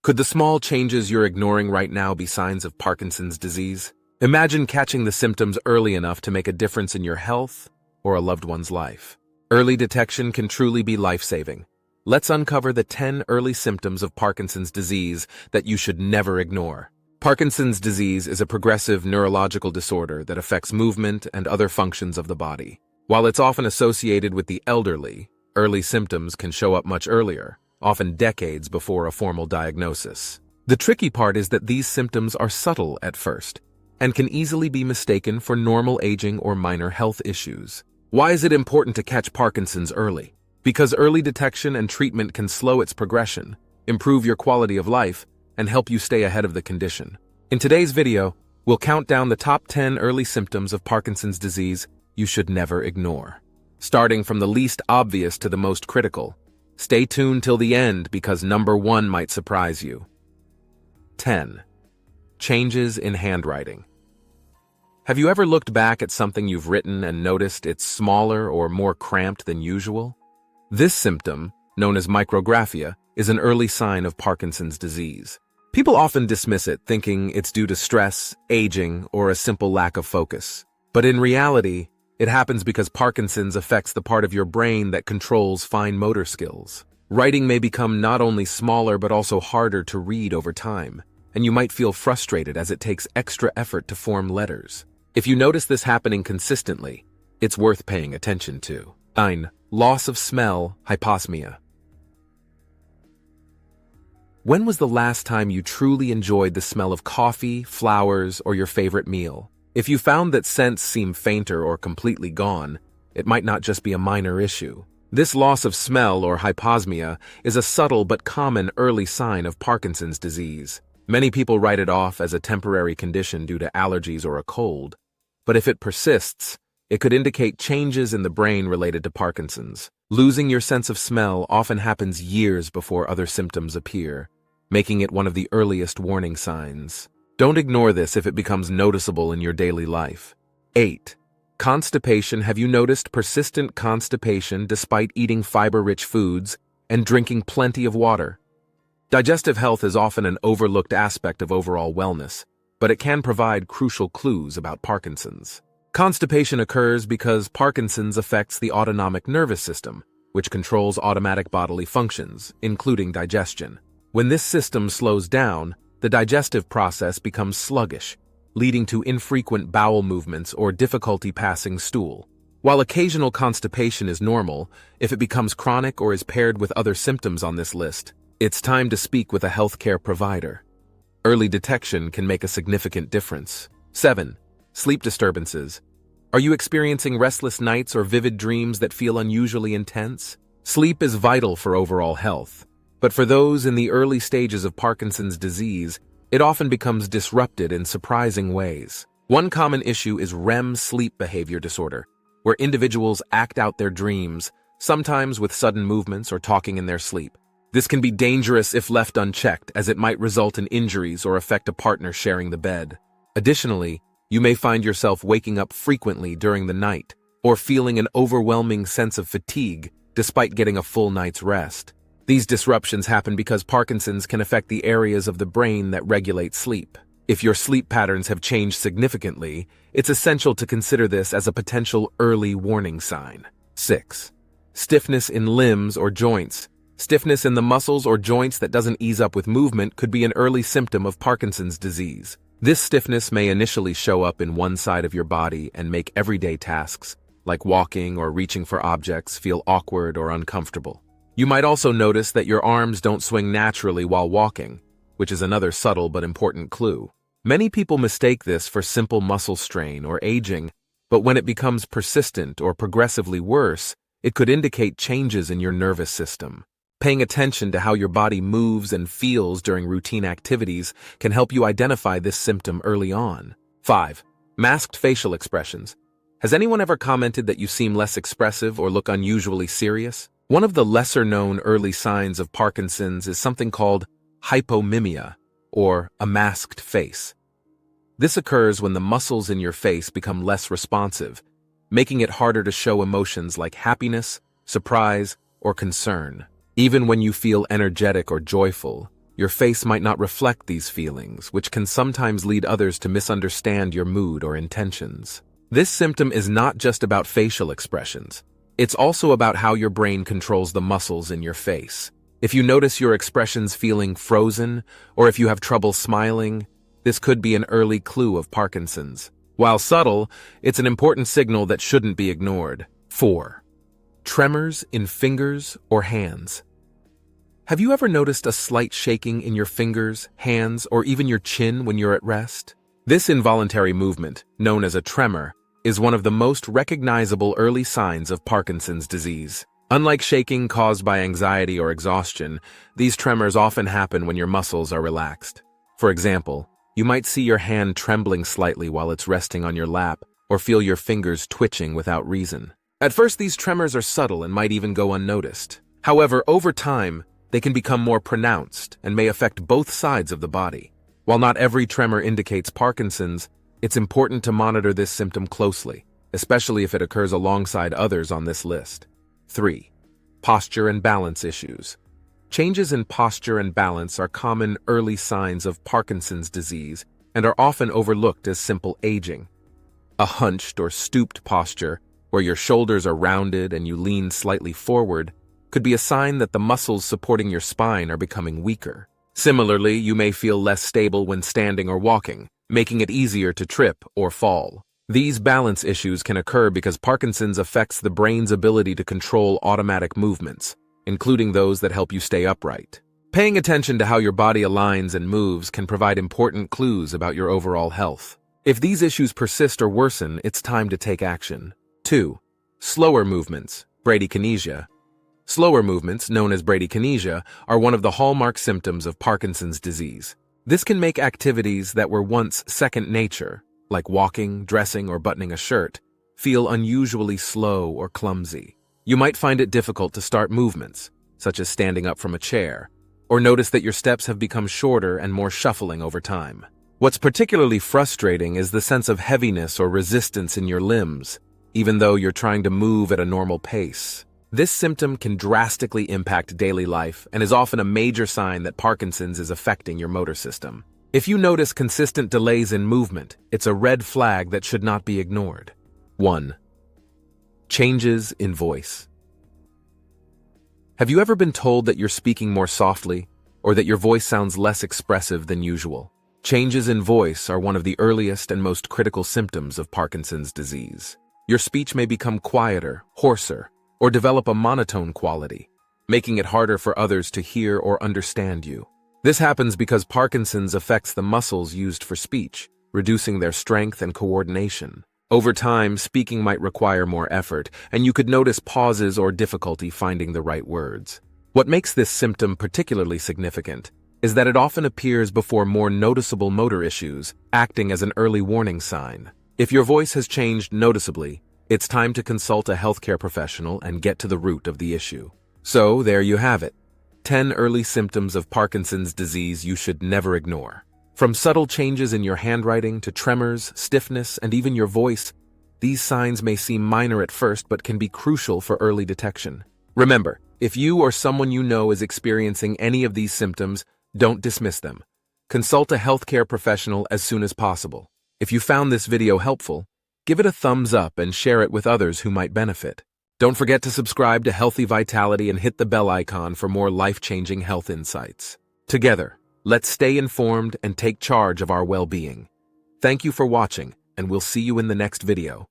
Could the small changes you're ignoring right now be signs of Parkinson's disease? Imagine catching the symptoms early enough to make a difference in your health or a loved one's life. Early detection can truly be life-saving. Let's uncover the 10 early symptoms of Parkinson's disease that you should never ignore. Parkinson's disease is a progressive neurological disorder that affects movement and other functions of the body. While it's often associated with the elderly, early symptoms can show up much earlier, often decades before a formal diagnosis. The tricky part is that these symptoms are subtle at first and can easily be mistaken for normal aging or minor health issues. Why is it important to catch Parkinson's early? Because early detection and treatment can slow its progression, improve your quality of life, and help you stay ahead of the condition. In today's video, we'll count down the top 10 early symptoms of Parkinson's disease you should never ignore. Starting from the least obvious to the most critical. Stay tuned till the end because number 1 might surprise you. 10. Changes in handwriting. Have you ever looked back at something you've written and noticed it's smaller or more cramped than usual? This symptom, known as micrographia, is an early sign of Parkinson's disease. People often dismiss it, thinking it's due to stress, aging, or a simple lack of focus. But in reality, it happens because Parkinson's affects the part of your brain that controls fine motor skills. Writing may become not only smaller but also harder to read over time, and you might feel frustrated as it takes extra effort to form letters. If you notice this happening consistently, it's worth paying attention to. 9. Loss of smell, hyposmia. When was the last time you truly enjoyed the smell of coffee, flowers, or your favorite meal? If you found that scents seem fainter or completely gone, it might not just be a minor issue. This loss of smell or hyposmia is a subtle but common early sign of Parkinson's disease. Many people write it off as a temporary condition due to allergies or a cold, but if it persists, it could indicate changes in the brain related to Parkinson's. Losing your sense of smell often happens years before other symptoms appear, making it one of the earliest warning signs. Don't ignore this if it becomes noticeable in your daily life. 8. Constipation. Have you noticed persistent constipation despite eating fiber-rich foods and drinking plenty of water? Digestive health is often an overlooked aspect of overall wellness, but it can provide crucial clues about Parkinson's. Constipation occurs because Parkinson's affects the autonomic nervous system, which controls automatic bodily functions, including digestion. When this system slows down, the digestive process becomes sluggish, leading to infrequent bowel movements or difficulty passing stool. While occasional constipation is normal, if it becomes chronic or is paired with other symptoms on this list, it's time to speak with a healthcare provider. Early detection can make a significant difference. 7. Sleep disturbances. Are you experiencing restless nights or vivid dreams that feel unusually intense? Sleep is vital for overall health, but for those in the early stages of Parkinson's disease, it often becomes disrupted in surprising ways. One common issue is REM sleep behavior disorder, where individuals act out their dreams, sometimes with sudden movements or talking in their sleep. This can be dangerous if left unchecked, as it might result in injuries or affect a partner sharing the bed. Additionally, you may find yourself waking up frequently during the night or feeling an overwhelming sense of fatigue despite getting a full night's rest. These disruptions happen because Parkinson's can affect the areas of the brain that regulate sleep. If your sleep patterns have changed significantly, it's essential to consider this as a potential early warning sign. 6. Stiffness in limbs or joints. Stiffness in the muscles or joints that doesn't ease up with movement could be an early symptom of Parkinson's disease. This stiffness may initially show up in one side of your body and make everyday tasks, like walking or reaching for objects, feel awkward or uncomfortable. You might also notice that your arms don't swing naturally while walking, which is another subtle but important clue. Many people mistake this for simple muscle strain or aging, but when it becomes persistent or progressively worse, it could indicate changes in your nervous system. Paying attention to how your body moves and feels during routine activities can help you identify this symptom early on. 5. Masked facial expressions. Has anyone ever commented that you seem less expressive or look unusually serious? One of the lesser-known early signs of Parkinson's is something called hypomimia, or a masked face. This occurs when the muscles in your face become less responsive, making it harder to show emotions like happiness, surprise, or concern. Even when you feel energetic or joyful, your face might not reflect these feelings, which can sometimes lead others to misunderstand your mood or intentions. This symptom is not just about facial expressions. It's also about how your brain controls the muscles in your face. If you notice your expressions feeling frozen, or if you have trouble smiling, this could be an early clue of Parkinson's. While subtle, it's an important signal that shouldn't be ignored. 4. Tremors in fingers or hands. Have you ever noticed a slight shaking in your fingers, hands, or even your chin when you're at rest? This involuntary movement, known as a tremor, is one of the most recognizable early signs of Parkinson's disease. Unlike shaking caused by anxiety or exhaustion, these tremors often happen when your muscles are relaxed. For example, you might see your hand trembling slightly while it's resting on your lap, or feel your fingers twitching without reason. At first, these tremors are subtle and might even go unnoticed. However, over time, they can become more pronounced and may affect both sides of the body. While not every tremor indicates Parkinson's, it's important to monitor this symptom closely, especially if it occurs alongside others on this list. 3. Posture and balance issues. Changes in posture and balance are common early signs of Parkinson's disease and are often overlooked as simple aging. A hunched or stooped posture, where your shoulders are rounded and you lean slightly forward, could be a sign that the muscles supporting your spine are becoming weaker. Similarly, you may feel less stable when standing or walking, making it easier to trip or fall. These balance issues can occur because Parkinson's affects the brain's ability to control automatic movements, including those that help you stay upright. Paying attention to how your body aligns and moves can provide important clues about your overall health. If these issues persist or worsen, it's time to take action. 2. Slower movements, bradykinesia. Slower movements, known as bradykinesia, are one of the hallmark symptoms of Parkinson's disease. This can make activities that were once second nature, like walking, dressing, or buttoning a shirt, feel unusually slow or clumsy. You might find it difficult to start movements, such as standing up from a chair, or notice that your steps have become shorter and more shuffling over time. What's particularly frustrating is the sense of heaviness or resistance in your limbs, even though you're trying to move at a normal pace. This symptom can drastically impact daily life and is often a major sign that Parkinson's is affecting your motor system. If you notice consistent delays in movement, it's a red flag that should not be ignored. 1. Changes in voice. Have you ever been told that you're speaking more softly, or that your voice sounds less expressive than usual? Changes in voice are one of the earliest and most critical symptoms of Parkinson's disease. Your speech may become quieter, hoarser, or develop a monotone quality, making it harder for others to hear or understand you. This happens because Parkinson's affects the muscles used for speech, reducing their strength and coordination. Over time, speaking might require more effort, and you could notice pauses or difficulty finding the right words. What makes this symptom particularly significant is that it often appears before more noticeable motor issues, acting as an early warning sign. If your voice has changed noticeably, it's time to consult a healthcare professional and get to the root of the issue. So, there you have it. 10 early symptoms of Parkinson's disease you should never ignore. From subtle changes in your handwriting to tremors, stiffness, and even your voice, these signs may seem minor at first but can be crucial for early detection. Remember, if you or someone you know is experiencing any of these symptoms, don't dismiss them. Consult a healthcare professional as soon as possible. If you found this video helpful, give it a thumbs up and share it with others who might benefit. Don't forget to subscribe to Healthy Vitality and hit the bell icon for more life-changing health insights. Together, let's stay informed and take charge of our well-being. Thank you for watching, and we'll see you in the next video.